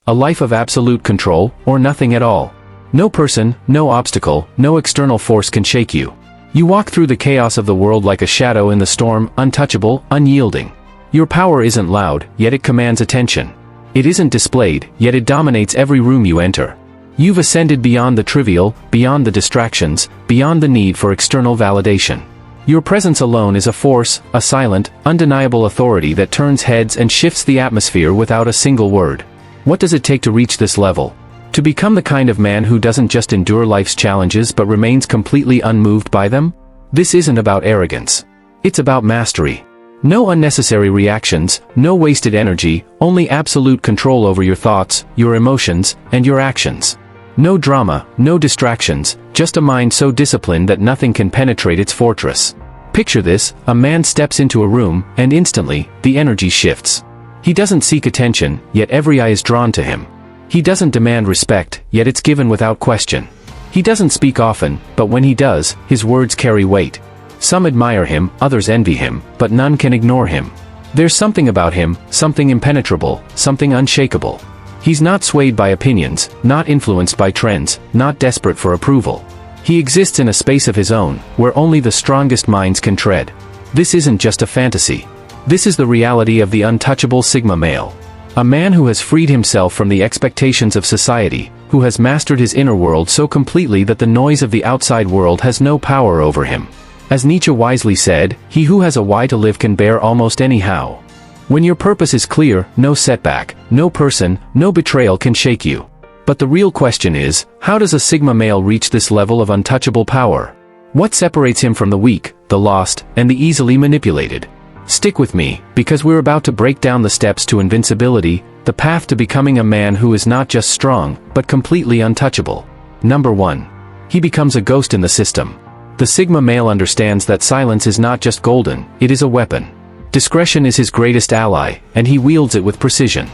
A life of absolute control, or nothing at all. No person, no obstacle, no external force can shake you. You walk through the chaos of the world like a shadow in the storm, untouchable, unyielding. Your power isn't loud, yet it commands attention. It isn't displayed, yet it dominates every room you enter. You've ascended beyond the trivial, beyond the distractions, beyond the need for external validation. Your presence alone is a force, a silent, undeniable authority that turns heads and shifts the atmosphere without a single word. What does it take to reach this level? To become the kind of man who doesn't just endure life's challenges but remains completely unmoved by them? This isn't about arrogance. It's about mastery. No unnecessary reactions, no wasted energy, only absolute control over your thoughts, your emotions, and your actions. No drama, no distractions, just a mind so disciplined that nothing can penetrate its fortress. Picture this: a man steps into a room, and instantly, the energy shifts. He doesn't seek attention, yet every eye is drawn to him. He doesn't demand respect, yet it's given without question. He doesn't speak often, but when he does, his words carry weight. Some admire him, others envy him, but none can ignore him. There's something about him, something impenetrable, something unshakable. He's not swayed by opinions, not influenced by trends, not desperate for approval. He exists in a space of his own, where only the strongest minds can tread. This isn't just a fantasy. This is the reality of the untouchable Sigma male. A man who has freed himself from the expectations of society, who has mastered his inner world so completely that the noise of the outside world has no power over him. As Nietzsche wisely said, he who has a why to live can bear almost any how. When your purpose is clear, no setback, no person, no betrayal can shake you. But the real question is, how does a Sigma male reach this level of untouchable power? What separates him from the weak, the lost, and the easily manipulated? Stick with me, because we're about to break down the steps to invincibility, the path to becoming a man who is not just strong, but completely untouchable. Number 1. He becomes a ghost in the system. The Sigma male understands that silence is not just golden, it is a weapon. Discretion is his greatest ally, and he wields it with precision.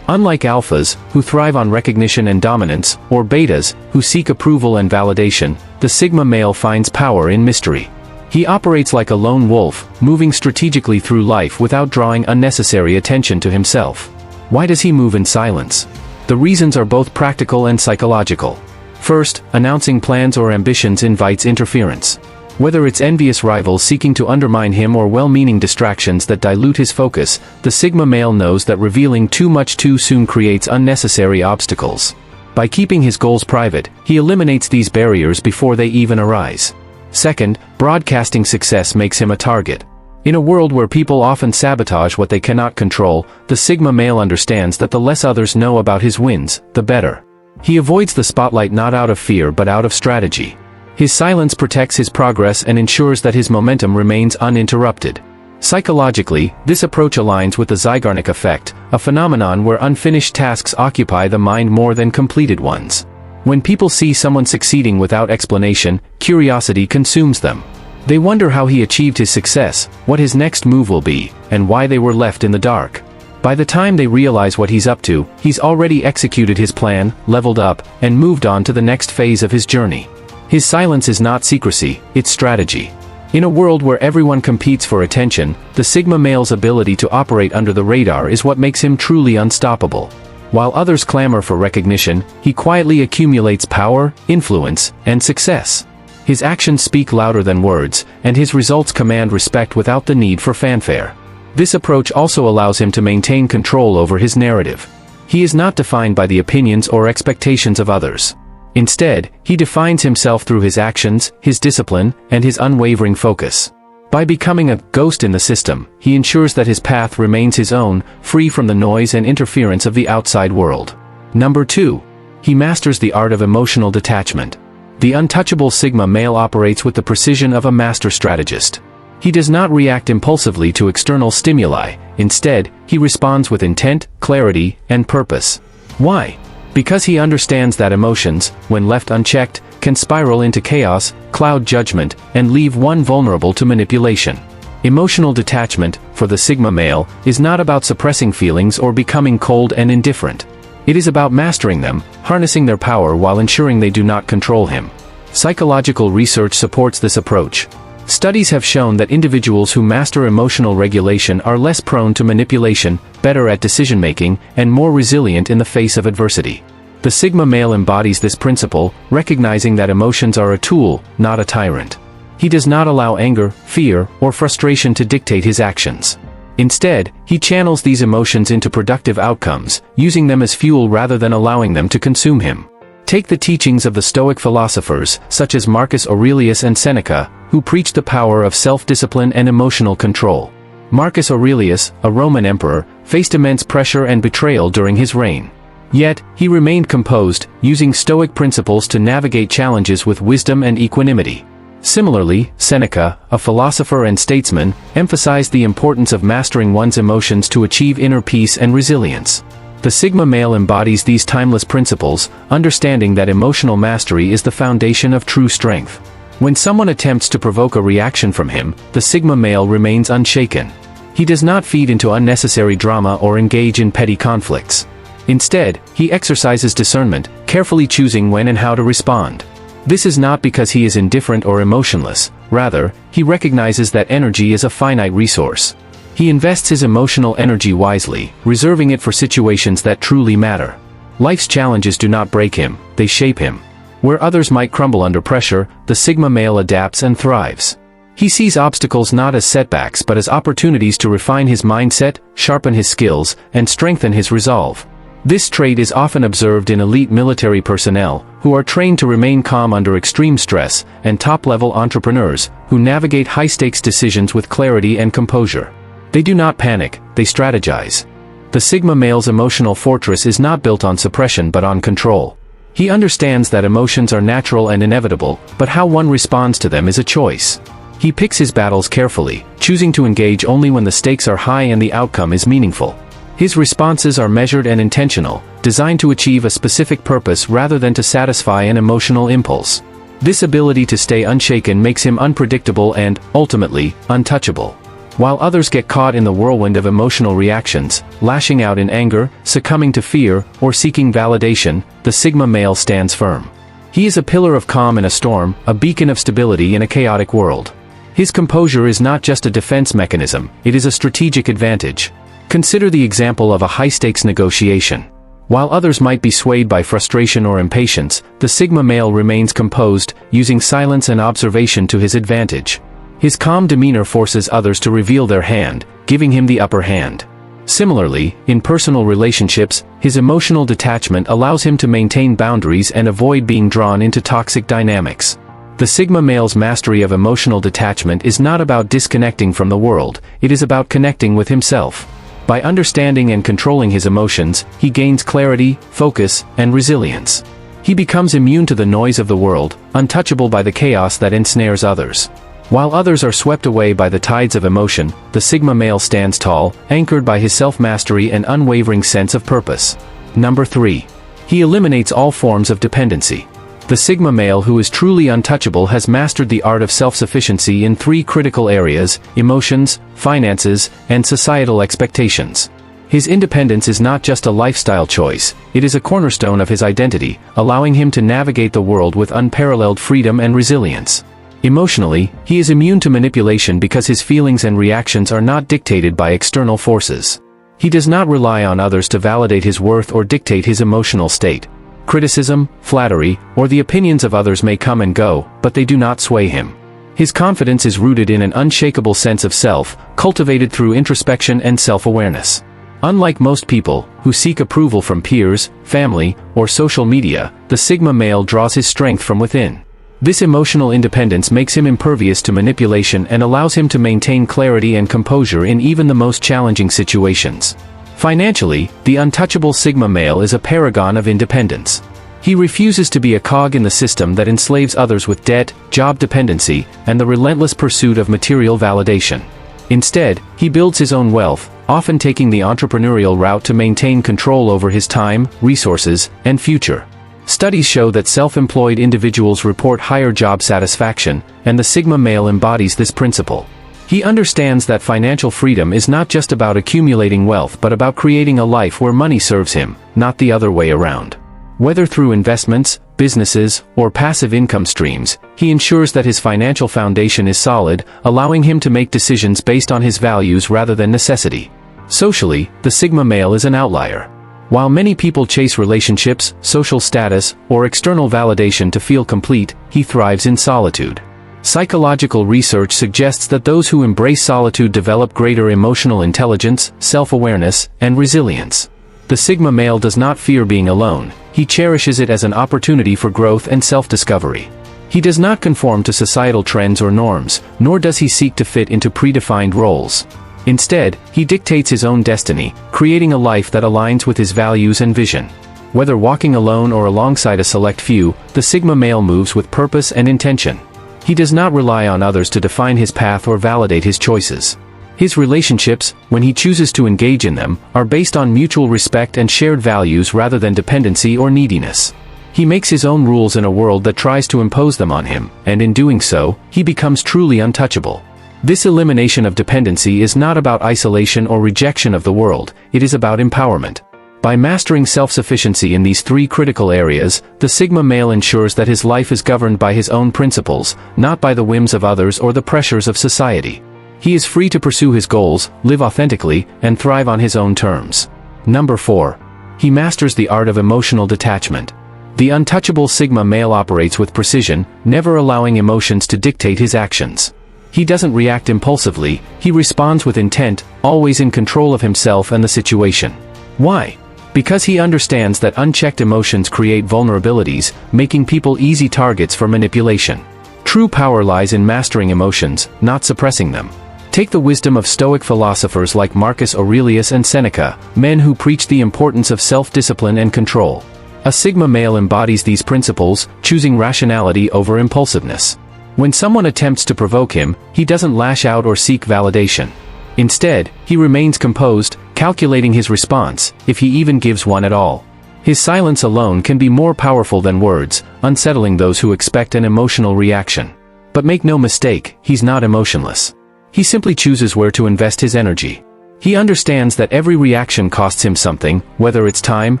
Unlike alphas, who thrive on recognition and dominance, or betas, who seek approval and validation, the Sigma male finds power in mystery. He operates like a lone wolf, moving strategically through life without drawing unnecessary attention to himself. Why does he move in silence? The reasons are both practical and psychological. First, announcing plans or ambitions invites interference. Whether it's envious rivals seeking to undermine him or well-meaning distractions that dilute his focus, the Sigma male knows that revealing too much too soon creates unnecessary obstacles. By keeping his goals private, he eliminates these barriers before they even arise. Second, broadcasting success makes him a target. In a world where people often sabotage what they cannot control, the Sigma male understands that the less others know about his wins, the better. He avoids the spotlight not out of fear but out of strategy. His silence protects his progress and ensures that his momentum remains uninterrupted. Psychologically, this approach aligns with the Zeigarnik effect, a phenomenon where unfinished tasks occupy the mind more than completed ones. When people see someone succeeding without explanation, curiosity consumes them. They wonder how he achieved his success, what his next move will be, and why they were left in the dark. By the time they realize what he's up to, he's already executed his plan, leveled up, and moved on to the next phase of his journey. His silence is not secrecy, it's strategy. In a world where everyone competes for attention, the Sigma male's ability to operate under the radar is what makes him truly unstoppable. While others clamor for recognition, he quietly accumulates power, influence, and success. His actions speak louder than words, and his results command respect without the need for fanfare. This approach also allows him to maintain control over his narrative. He is not defined by the opinions or expectations of others. Instead, he defines himself through his actions, his discipline, and his unwavering focus. By becoming a ghost in the system, he ensures that his path remains his own, free from the noise and interference of the outside world. Number 2. He masters the art of emotional detachment. The untouchable Sigma male operates with the precision of a master strategist. He does not react impulsively to external stimuli, instead, he responds with intent, clarity, and purpose. Why? Because he understands that emotions, when left unchecked, can spiral into chaos, cloud judgment, and leave one vulnerable to manipulation. Emotional detachment, for the Sigma male, is not about suppressing feelings or becoming cold and indifferent. It is about mastering them, harnessing their power while ensuring they do not control him. Psychological research supports this approach. Studies have shown that individuals who master emotional regulation are less prone to manipulation, better at decision-making, and more resilient in the face of adversity. The Sigma male embodies this principle, recognizing that emotions are a tool, not a tyrant. He does not allow anger, fear, or frustration to dictate his actions. Instead, he channels these emotions into productive outcomes, using them as fuel rather than allowing them to consume him. Take the teachings of the Stoic philosophers, such as Marcus Aurelius and Seneca, who preached the power of self-discipline and emotional control. Marcus Aurelius, a Roman emperor, faced immense pressure and betrayal during his reign. Yet, he remained composed, using Stoic principles to navigate challenges with wisdom and equanimity. Similarly, Seneca, a philosopher and statesman, emphasized the importance of mastering one's emotions to achieve inner peace and resilience. The Sigma male embodies these timeless principles, understanding that emotional mastery is the foundation of true strength. When someone attempts to provoke a reaction from him, the Sigma male remains unshaken. He does not feed into unnecessary drama or engage in petty conflicts. Instead, he exercises discernment, carefully choosing when and how to respond. This is not because he is indifferent or emotionless, rather, he recognizes that energy is a finite resource. He invests his emotional energy wisely, reserving it for situations that truly matter. Life's challenges do not break him, they shape him. Where others might crumble under pressure, the Sigma male adapts and thrives. He sees obstacles not as setbacks but as opportunities to refine his mindset, sharpen his skills, and strengthen his resolve. This trait is often observed in elite military personnel, who are trained to remain calm under extreme stress, and top-level entrepreneurs, who navigate high-stakes decisions with clarity and composure. They do not panic, they strategize. The Sigma male's emotional fortress is not built on suppression but on control. He understands that emotions are natural and inevitable, but how one responds to them is a choice. He picks his battles carefully, choosing to engage only when the stakes are high and the outcome is meaningful. His responses are measured and intentional, designed to achieve a specific purpose rather than to satisfy an emotional impulse. This ability to stay unshaken makes him unpredictable and, ultimately, untouchable. While others get caught in the whirlwind of emotional reactions, lashing out in anger, succumbing to fear, or seeking validation, the Sigma male stands firm. He is a pillar of calm in a storm, a beacon of stability in a chaotic world. His composure is not just a defense mechanism, it is a strategic advantage. Consider the example of a high-stakes negotiation. While others might be swayed by frustration or impatience, the Sigma male remains composed, using silence and observation to his advantage. His calm demeanor forces others to reveal their hand, giving him the upper hand. Similarly, in personal relationships, his emotional detachment allows him to maintain boundaries and avoid being drawn into toxic dynamics. The Sigma male's mastery of emotional detachment is not about disconnecting from the world, it is about connecting with himself. By understanding and controlling his emotions, he gains clarity, focus, and resilience. He becomes immune to the noise of the world, untouchable by the chaos that ensnares others. While others are swept away by the tides of emotion, the Sigma male stands tall, anchored by his self-mastery and unwavering sense of purpose. Number 3. He eliminates all forms of dependency. The Sigma male who is truly untouchable has mastered the art of self-sufficiency in 3 critical areas: emotions, finances, and societal expectations. His independence is not just a lifestyle choice, it is a cornerstone of his identity, allowing him to navigate the world with unparalleled freedom and resilience. Emotionally, he is immune to manipulation because his feelings and reactions are not dictated by external forces. He does not rely on others to validate his worth or dictate his emotional state. Criticism, flattery, or the opinions of others may come and go, but they do not sway him. His confidence is rooted in an unshakable sense of self, cultivated through introspection and self-awareness. Unlike most people, who seek approval from peers, family, or social media, the Sigma male draws his strength from within. This emotional independence makes him impervious to manipulation and allows him to maintain clarity and composure in even the most challenging situations. Financially, the untouchable Sigma male is a paragon of independence. He refuses to be a cog in the system that enslaves others with debt, job dependency, and the relentless pursuit of material validation. Instead, he builds his own wealth, often taking the entrepreneurial route to maintain control over his time, resources, and future. Studies show that self-employed individuals report higher job satisfaction, and the Sigma male embodies this principle. He understands that financial freedom is not just about accumulating wealth but about creating a life where money serves him, not the other way around. Whether through investments, businesses, or passive income streams, he ensures that his financial foundation is solid, allowing him to make decisions based on his values rather than necessity. Socially, the Sigma male is an outlier. While many people chase relationships, social status, or external validation to feel complete, he thrives in solitude. Psychological research suggests that those who embrace solitude develop greater emotional intelligence, self-awareness, and resilience. The Sigma male does not fear being alone, he cherishes it as an opportunity for growth and self-discovery. He does not conform to societal trends or norms, nor does he seek to fit into predefined roles. Instead, he dictates his own destiny, creating a life that aligns with his values and vision. Whether walking alone or alongside a select few, the Sigma male moves with purpose and intention. He does not rely on others to define his path or validate his choices. His relationships, when he chooses to engage in them, are based on mutual respect and shared values rather than dependency or neediness. He makes his own rules in a world that tries to impose them on him, and in doing so, he becomes truly untouchable. This elimination of dependency is not about isolation or rejection of the world, it is about empowerment. By mastering self-sufficiency in these three critical areas, the Sigma male ensures that his life is governed by his own principles, not by the whims of others or the pressures of society. He is free to pursue his goals, live authentically, and thrive on his own terms. Number 4. He masters the art of emotional detachment. The untouchable Sigma male operates with precision, never allowing emotions to dictate his actions. He doesn't react impulsively, he responds with intent, always in control of himself and the situation. Why? Because he understands that unchecked emotions create vulnerabilities, making people easy targets for manipulation. True power lies in mastering emotions, not suppressing them. Take the wisdom of Stoic philosophers like Marcus Aurelius and Seneca, men who preach the importance of self-discipline and control. A Sigma male embodies these principles, choosing rationality over impulsiveness. When someone attempts to provoke him, he doesn't lash out or seek validation. Instead, he remains composed, calculating his response, if he even gives one at all. His silence alone can be more powerful than words, unsettling those who expect an emotional reaction. But make no mistake, he's not emotionless. He simply chooses where to invest his energy. He understands that every reaction costs him something, whether it's time,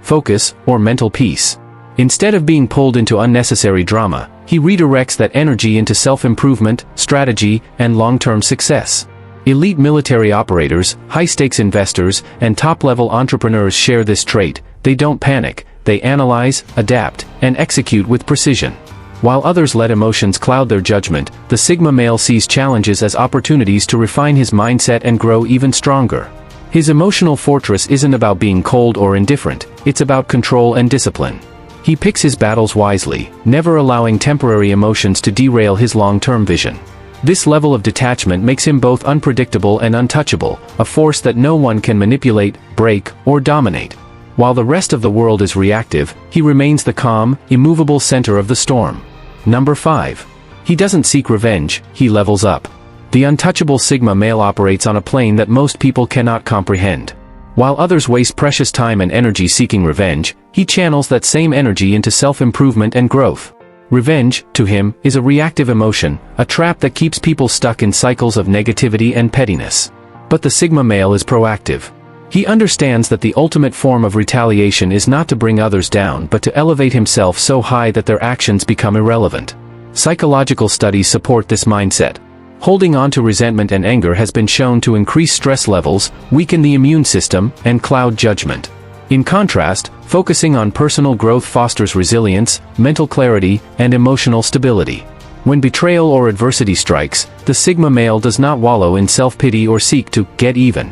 focus, or mental peace. Instead of being pulled into unnecessary drama, he redirects that energy into self-improvement, strategy, and long-term success. Elite military operators, high-stakes investors, and top-level entrepreneurs share this trait. They don't panic, they analyze, adapt, and execute with precision. While others let emotions cloud their judgment, the Sigma male sees challenges as opportunities to refine his mindset and grow even stronger. His emotional fortress isn't about being cold or indifferent, it's about control and discipline. He picks his battles wisely, never allowing temporary emotions to derail his long-term vision. This level of detachment makes him both unpredictable and untouchable, a force that no one can manipulate, break, or dominate. While the rest of the world is reactive, he remains the calm, immovable center of the storm. Number 5. He doesn't seek revenge, he levels up. The untouchable Sigma male operates on a plane that most people cannot comprehend. While others waste precious time and energy seeking revenge, he channels that same energy into self-improvement and growth. Revenge, to him, is a reactive emotion, a trap that keeps people stuck in cycles of negativity and pettiness. But the Sigma male is proactive. He understands that the ultimate form of retaliation is not to bring others down but to elevate himself so high that their actions become irrelevant. Psychological studies support this mindset. Holding on to resentment and anger has been shown to increase stress levels, weaken the immune system, and cloud judgment. In contrast, focusing on personal growth fosters resilience, mental clarity, and emotional stability. When betrayal or adversity strikes, the Sigma male does not wallow in self-pity or seek to get even.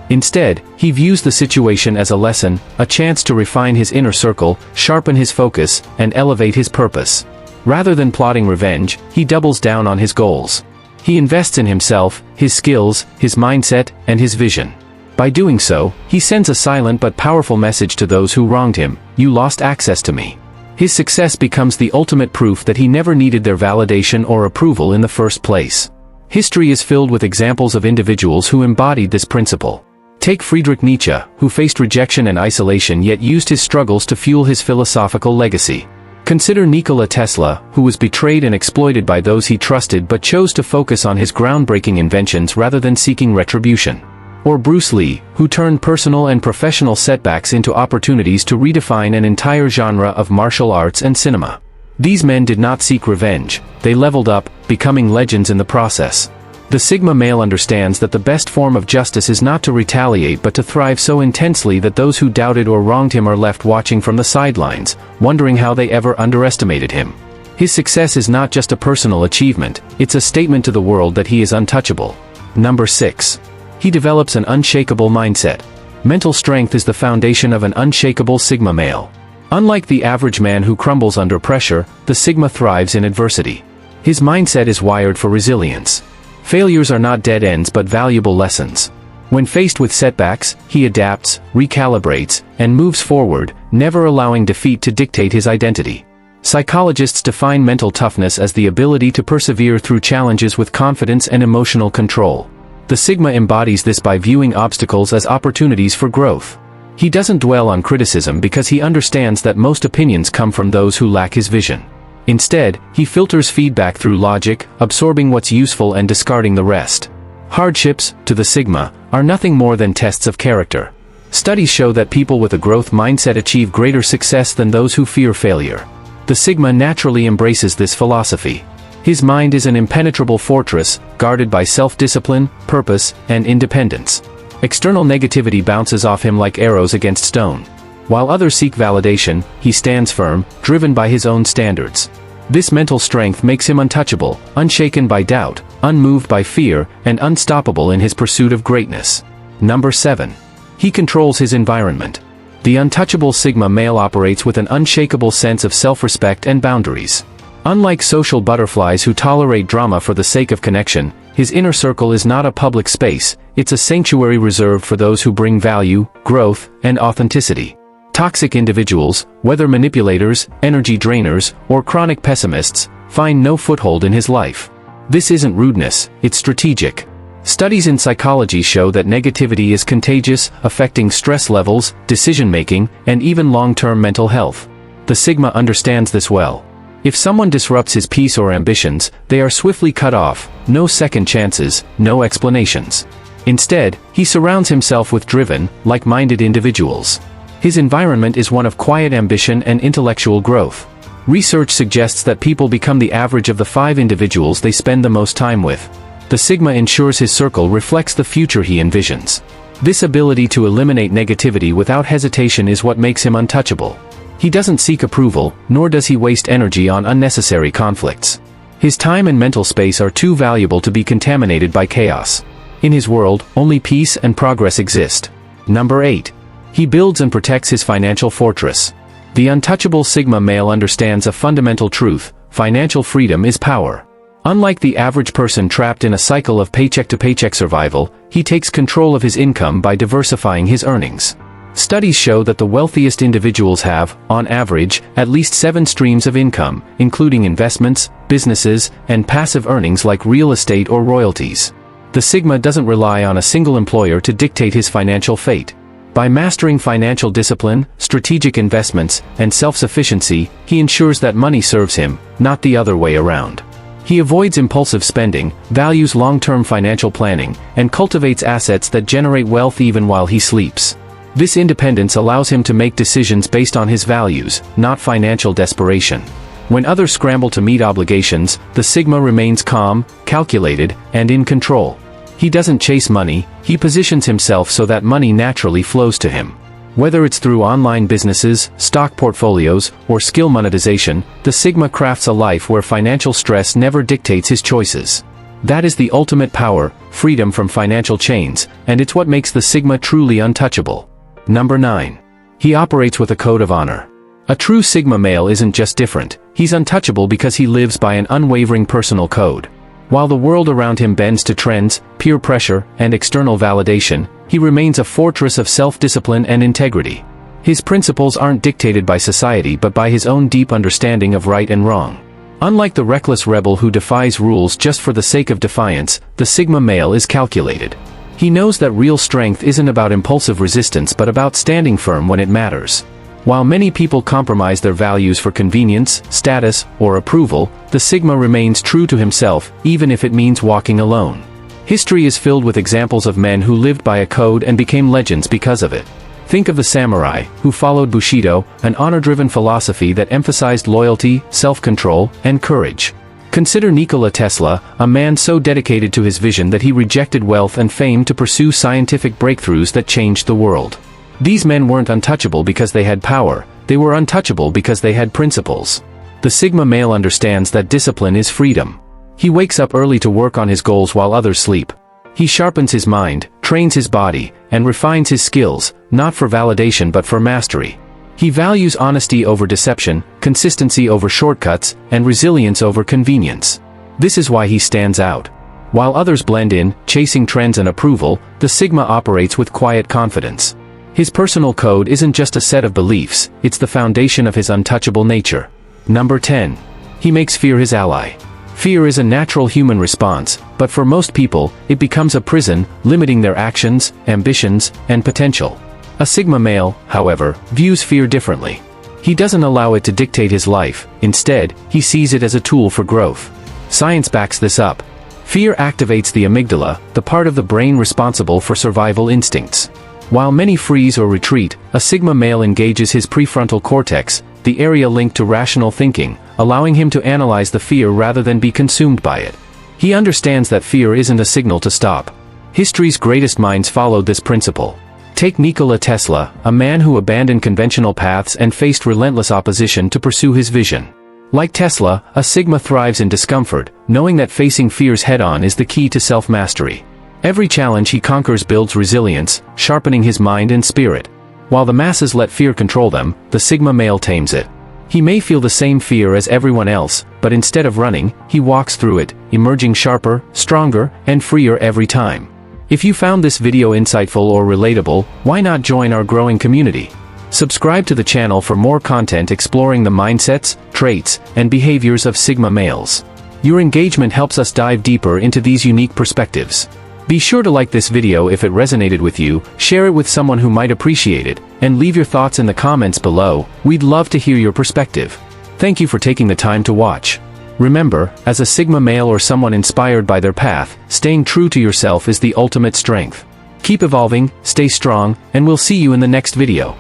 Instead, he views the situation as a lesson, a chance to refine his inner circle, sharpen his focus, and elevate his purpose. Rather than plotting revenge, he doubles down on his goals. He invests in himself, his skills, his mindset, and his vision. By doing so, he sends a silent but powerful message to those who wronged him: "You lost access to me." His success becomes the ultimate proof that he never needed their validation or approval in the first place. History is filled with examples of individuals who embodied this principle. Take Friedrich Nietzsche, who faced rejection and isolation yet used his struggles to fuel his philosophical legacy. Consider Nikola Tesla, who was betrayed and exploited by those he trusted but chose to focus on his groundbreaking inventions rather than seeking retribution. Or Bruce Lee, who turned personal and professional setbacks into opportunities to redefine an entire genre of martial arts and cinema. These men did not seek revenge, they leveled up, becoming legends in the process. The Sigma male understands that the best form of justice is not to retaliate but to thrive so intensely that those who doubted or wronged him are left watching from the sidelines, wondering how they ever underestimated him. His success is not just a personal achievement, it's a statement to the world that he is untouchable. Number 6. He develops an unshakable mindset. Mental strength is the foundation of an unshakable Sigma male. Unlike the average man who crumbles under pressure, the Sigma thrives in adversity. His mindset is wired for resilience. Failures are not dead ends but valuable lessons. When faced with setbacks, he adapts, recalibrates, and moves forward, never allowing defeat to dictate his identity. Psychologists define mental toughness as the ability to persevere through challenges with confidence and emotional control. The Sigma embodies this by viewing obstacles as opportunities for growth. He doesn't dwell on criticism because he understands that most opinions come from those who lack his vision. Instead, he filters feedback through logic, absorbing what's useful and discarding the rest. Hardships, to the Sigma, are nothing more than tests of character. Studies show that people with a growth mindset achieve greater success than those who fear failure. The Sigma naturally embraces this philosophy. His mind is an impenetrable fortress, guarded by self-discipline, purpose, and independence. External negativity bounces off him like arrows against stone. While others seek validation, he stands firm, driven by his own standards. This mental strength makes him untouchable, unshaken by doubt, unmoved by fear, and unstoppable in his pursuit of greatness. Number 7. He controls his environment. The untouchable Sigma male operates with an unshakable sense of self-respect and boundaries. Unlike social butterflies who tolerate drama for the sake of connection, his inner circle is not a public space, it's a sanctuary reserved for those who bring value, growth, and authenticity. Toxic individuals, whether manipulators, energy drainers, or chronic pessimists, find no foothold in his life. This isn't rudeness, it's strategic. Studies in psychology show that negativity is contagious, affecting stress levels, decision-making, and even long-term mental health. The Sigma understands this well. If someone disrupts his peace or ambitions, they are swiftly cut off, no second chances, no explanations. Instead, he surrounds himself with driven, like-minded individuals. His environment is one of quiet ambition and intellectual growth. Research suggests that people become the average of the 5 individuals they spend the most time with. The Sigma ensures his circle reflects the future he envisions. This ability to eliminate negativity without hesitation is what makes him untouchable. He doesn't seek approval, nor does he waste energy on unnecessary conflicts. His time and mental space are too valuable to be contaminated by chaos. In his world, only peace and progress exist. Number 8. He builds and protects his financial fortress. The untouchable Sigma male understands a fundamental truth: financial freedom is power. Unlike the average person trapped in a cycle of paycheck-to-paycheck survival, he takes control of his income by diversifying his earnings. Studies show that the wealthiest individuals have, on average, at least 7 streams of income, including investments, businesses, and passive earnings like real estate or royalties. The Sigma doesn't rely on a single employer to dictate his financial fate. By mastering financial discipline, strategic investments, and self-sufficiency, he ensures that money serves him, not the other way around. He avoids impulsive spending, values long-term financial planning, and cultivates assets that generate wealth even while he sleeps. This independence allows him to make decisions based on his values, not financial desperation. When others scramble to meet obligations, the Sigma remains calm, calculated, and in control. He doesn't chase money, he positions himself so that money naturally flows to him. Whether it's through online businesses, stock portfolios, or skill monetization, the Sigma crafts a life where financial stress never dictates his choices. That is the ultimate power, freedom from financial chains, and it's what makes the Sigma truly untouchable. Number 9. He operates with a code of honor. A true Sigma male isn't just different, he's untouchable because he lives by an unwavering personal code. While the world around him bends to trends, peer pressure, and external validation, he remains a fortress of self-discipline and integrity. His principles aren't dictated by society but by his own deep understanding of right and wrong. Unlike the reckless rebel who defies rules just for the sake of defiance, the Sigma male is calculated. He knows that real strength isn't about impulsive resistance but about standing firm when it matters. While many people compromise their values for convenience, status, or approval, the Sigma remains true to himself, even if it means walking alone. History is filled with examples of men who lived by a code and became legends because of it. Think of the samurai, who followed Bushido, an honor-driven philosophy that emphasized loyalty, self-control, and courage. Consider Nikola Tesla, a man so dedicated to his vision that he rejected wealth and fame to pursue scientific breakthroughs that changed the world. These men weren't untouchable because they had power, they were untouchable because they had principles. The Sigma male understands that discipline is freedom. He wakes up early to work on his goals while others sleep. He sharpens his mind, trains his body, and refines his skills, not for validation but for mastery. He values honesty over deception, consistency over shortcuts, and resilience over convenience. This is why he stands out. While others blend in, chasing trends and approval, the Sigma operates with quiet confidence. His personal code isn't just a set of beliefs, it's the foundation of his untouchable nature. Number 10. He makes fear his ally. Fear is a natural human response, but for most people, it becomes a prison, limiting their actions, ambitions, and potential. A Sigma male, however, views fear differently. He doesn't allow it to dictate his life, instead, he sees it as a tool for growth. Science backs this up. Fear activates the amygdala, the part of the brain responsible for survival instincts. While many freeze or retreat, a Sigma male engages his prefrontal cortex, the area linked to rational thinking, allowing him to analyze the fear rather than be consumed by it. He understands that fear isn't a signal to stop. History's greatest minds followed this principle. Take Nikola Tesla, a man who abandoned conventional paths and faced relentless opposition to pursue his vision. Like Tesla, a Sigma thrives in discomfort, knowing that facing fears head-on is the key to self-mastery. Every challenge he conquers builds resilience, sharpening his mind and spirit. While the masses let fear control them, the Sigma male tames it. He may feel the same fear as everyone else, but instead of running, he walks through it, emerging sharper, stronger, and freer every time. If you found this video insightful or relatable, why not join our growing community? Subscribe to the channel for more content exploring the mindsets, traits, and behaviors of Sigma males. Your engagement helps us dive deeper into these unique perspectives. Be sure to like this video if it resonated with you, share it with someone who might appreciate it, and leave your thoughts in the comments below. We'd love to hear your perspective. Thank you for taking the time to watch. Remember, as a Sigma male or someone inspired by their path, staying true to yourself is the ultimate strength. Keep evolving, stay strong, and we'll see you in the next video.